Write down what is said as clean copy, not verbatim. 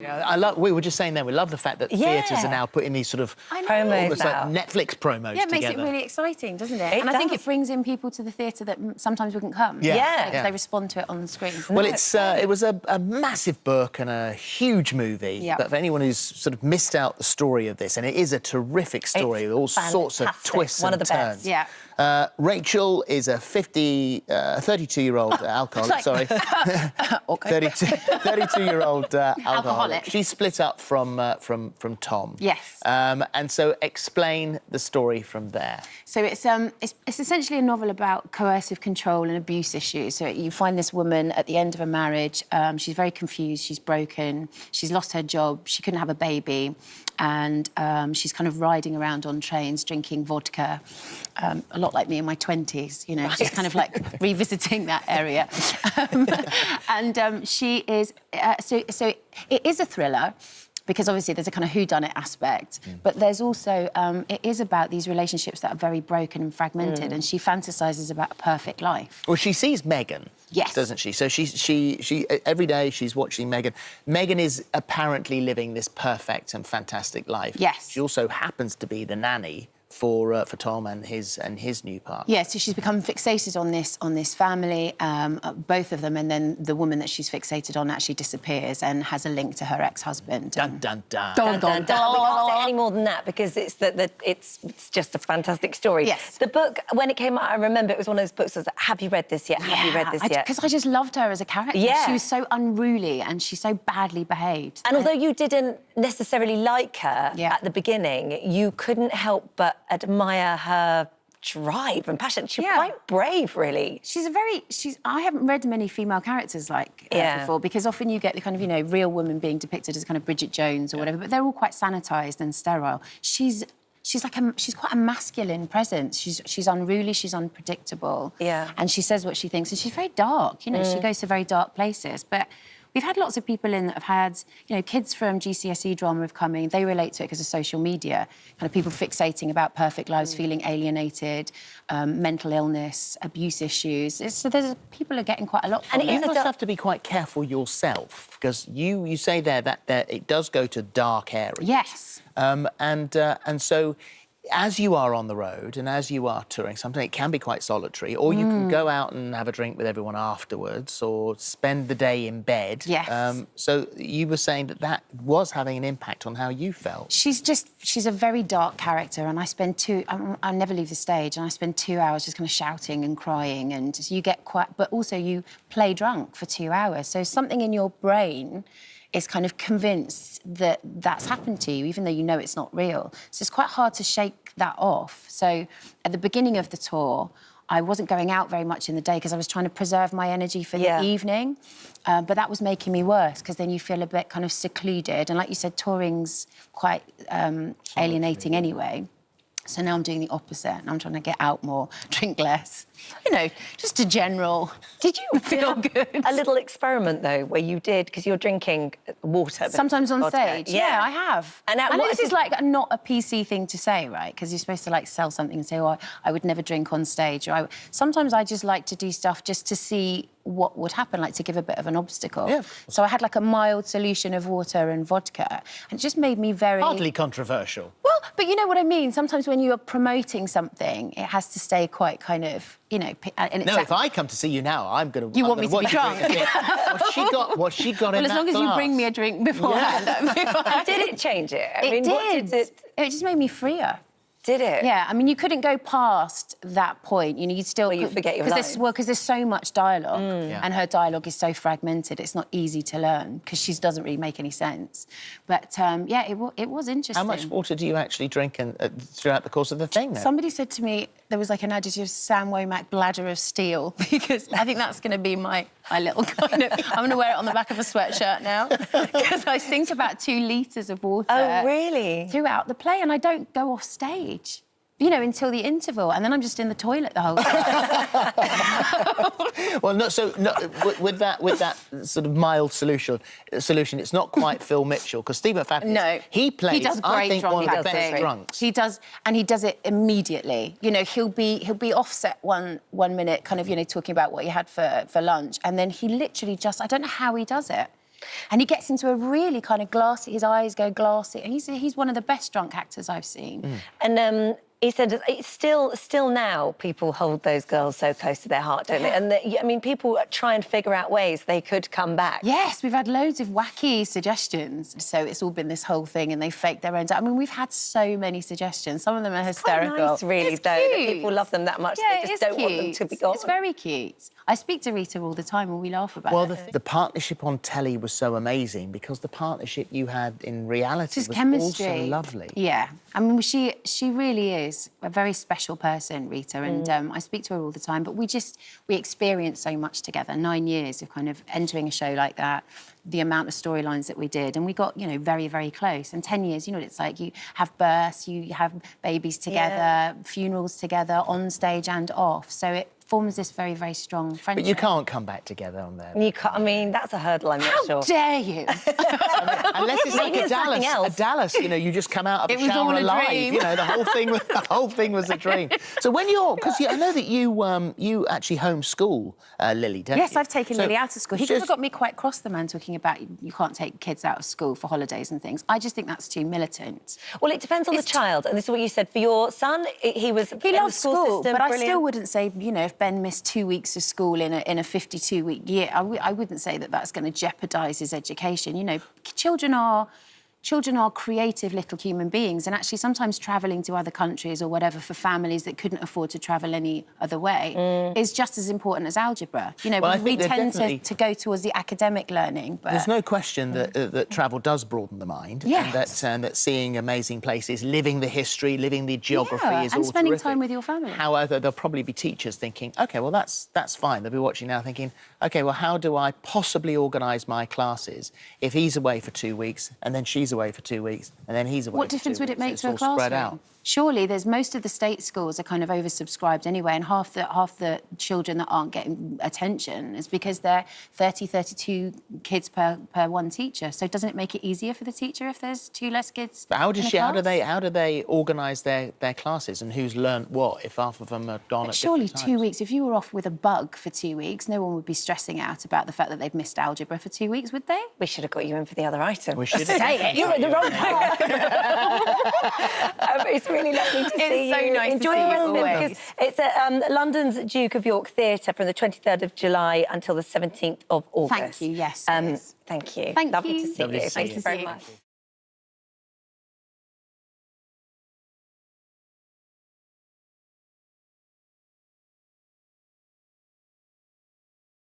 Yeah, we were just saying then, we love the fact that theatres are now putting these sort of promos out. like Netflix promos Yeah, it makes together. it really exciting, doesn't it? And I think it brings in people to the theatre that sometimes wouldn't come. Because they respond to it on the screen. Well, it was a massive book and a huge movie. Yeah. But for anyone who's sort of missed out the story of this, and it is a terrific story with all sorts of twists and turns. Yeah. Rachel is a 32-year-old alcoholic. Sorry, 32-year-old alcoholic. She split up from Tom. Yes. And so explain the story from there. So it's essentially a novel about coercive control and abuse issues. So you find this woman at the end of a marriage. She's very confused. She's broken. She's lost her job. She couldn't have a baby, and she's kind of riding around on trains drinking vodka. A lot like me in my 20s, you know, just kind of like revisiting that area. She is... so it is a thriller, because obviously there's a kind of whodunit aspect, but there's also... it is about these relationships that are very broken and fragmented, and she fantasises about a perfect life. Well, she sees Megan, doesn't she? So she every day she's watching Megan. Megan is apparently living this perfect and fantastic life. Yes. She also happens to be the nanny for Tom and his new partner. Yeah, so she's become fixated on this family, both of them, and then the woman that she's fixated on actually disappears and has a link to her ex-husband. Dun, dun, dun. Dun, dun, dun. We can't say any more than that because it's just a fantastic story. Yes. The book, when it came out, I remember it was one of those books that was like, have you read this yet? Have you read this yet? Because I just loved her as a character. Yeah. She was so unruly and she's so badly behaved. And although you didn't necessarily like her at the beginning, you couldn't help but admire her drive and passion. She's quite brave, really. I haven't read many female characters like her before, because often you get the kind of, you know, real woman being depicted as kind of Bridget Jones or whatever, but they're all quite sanitised and sterile. She's quite a masculine presence. She's unruly, she's unpredictable. Yeah. And she says what she thinks, and she's very dark, you know, she goes to very dark places. But we've had lots of people in that have had, you know, kids from GCSE drama have come in, they relate to it because of social media, kind of people fixating about perfect lives, feeling alienated, mental illness, abuse issues. So people are getting quite a lot from it. And you must have to be quite careful yourself, because you say there that it does go to dark areas. Yes. And so, as you are on the road and as you are touring, sometimes it can be quite solitary, or you can go out and have a drink with everyone afterwards, or spend the day in bed. Yes. So you were saying that was having an impact on how you felt. She's a very dark character, and I never leave the stage, and I spend 2 hours just kind of shouting and crying, and you get but also you play drunk for 2 hours. So something in your brain is kind of convinced that that's happened to you, even though you know it's not real. So it's quite hard to shake that off. So at the beginning of the tour, I wasn't going out very much in the day because I was trying to preserve my energy for the evening. But that was making me worse, because then you feel a bit kind of secluded. And like you said, touring's quite alienating anyway. So now I'm doing the opposite, and I'm trying to get out more, drink less. You know, just a general... Did you feel good? A little experiment, though, where you did, because you're drinking water... Sometimes on stage, yeah, I have. And this is, like, not a PC thing to say, right? Because you're supposed to, like, sell something and say, oh, I would never drink on stage. Or sometimes I just like to do stuff just to see what would happen, like to give a bit of an obstacle. Yeah. So I had, like, a mild solution of water and vodka, and it just made me very... Hardly controversial. Well, but you know what I mean? Sometimes when you are promoting something, it has to stay quite kind of, you know... And no, if I come to see you now, I'm going to... You want me to be drunk? What's she got in that Well, as long as you bring me a drink beforehand. Yeah. Did it change it? It did. It just made me freer. Did it? Yeah, I mean, you couldn't go past that point. You know, you'd still... Well, you forget your lines. Because there's so much dialogue, and her dialogue is so fragmented, it's not easy to learn, because she doesn't really make any sense. But, yeah, it was interesting. How much water do you actually drink throughout the course of the thing, then? Somebody said to me there was, like, an adjective, Sam Womack, bladder of steel, because I think that's going to be my little kind of... I'm going to wear it on the back of a sweatshirt now, because I sink about 2 litres of water... Oh, really? ...throughout the play, and I don't go off stage, you know, until the interval, and then I'm just in the toilet the whole time. Well, with that sort of mild solution, it's not quite Phil Mitchell, because Stephen Fabulous, no, he plays, he does great I think, one of the best drunks. He does, and he does it immediately. You know, he'll be offset one minute, kind of, you know, talking about what he had for lunch, and then he literally just, I don't know how he does it. And he gets into a really kind of glassy, his eyes go glassy, and he's one of the best drunk actors I've seen. And he said it's still now people hold those girls so close to their heart, don't they? And I mean, people try and figure out ways they could come back. Yes, we've had loads of wacky suggestions. So it's all been this whole thing, and they fake their own. I mean, we've had so many suggestions. Some of them are hysterical. Quite nice, really, it's though. cute. That people love them that much. Yeah, they just don't want them to be gone. It's very cute. I speak to Rita all the time, and we laugh about well, it. the partnership on telly was so amazing because the partnership you had in reality was chemistry. also lovely. Yeah, I mean, she really is a very special person, Rita, and I speak to her all the time. But we experienced so much together. 9 years of kind of entering a show like that, the amount of storylines that we did, and we got, you know, very, very close. And 10 years, you know what it's like. You have births, you have babies together, funerals together, on stage and off. So it forms this very, very strong friendship. But you can't come back together on there. You can't, I mean, that's a hurdle, I'm not sure. How dare you? I mean, unless it's like a Dallas, you know, you just come out of the shower alive. You know, the whole thing was a dream. So when because I know that you actually homeschool Lily, don't you? Yes, I've taken Lily out of school. He kind of got me quite cross, the man, talking about you can't take kids out of school for holidays and things. I just think that's too militant. Well, it depends on the child, and this is what you said. For your son, he loves school, system, but brilliant. I still wouldn't say, you know, if Ben missed 2 weeks of school in a 52-week year, I wouldn't say that that's going to jeopardise his education. You know, children are creative little human beings, and actually sometimes travelling to other countries or whatever for families that couldn't afford to travel any other way is just as important as algebra. You know, well, we tend to go towards the academic learning, but... There's no question that travel does broaden the mind, yes. and that seeing amazing places, living the history, living the geography is all and spending terrific. time with your family. However, there'll probably be teachers thinking, OK, well, that's fine. They'll be watching now thinking, OK, well, how do I possibly organise my classes if he's away for 2 weeks and then she's away for 2 weeks and then he's away What for 2 difference would it weeks? make It's to a all spread classroom? out. Surely there's most of the state schools are kind of oversubscribed anyway, and half the children that aren't getting attention is because they're 32 kids per one teacher. So doesn't it make it easier for the teacher if there's 2 less kids? But how do they organise their classes, and who's learnt what if half of them are gone at Surely different 2 times? weeks. If you were off with a bug for 2 weeks, no one would be stressing out about the fact that they've missed algebra for 2 weeks, would they? We should have got you in for the other item. We should Say it. You're at the wrong part. It's really lovely to see you. It's so nice Enjoy to see the you rest of it, always. because it's at London's Duke of York Theatre from the 23rd of July until the 17th of August. Thank you, yes. Thank you. Thank Lovely you. to see Lovely you. to see Thank you. you very much.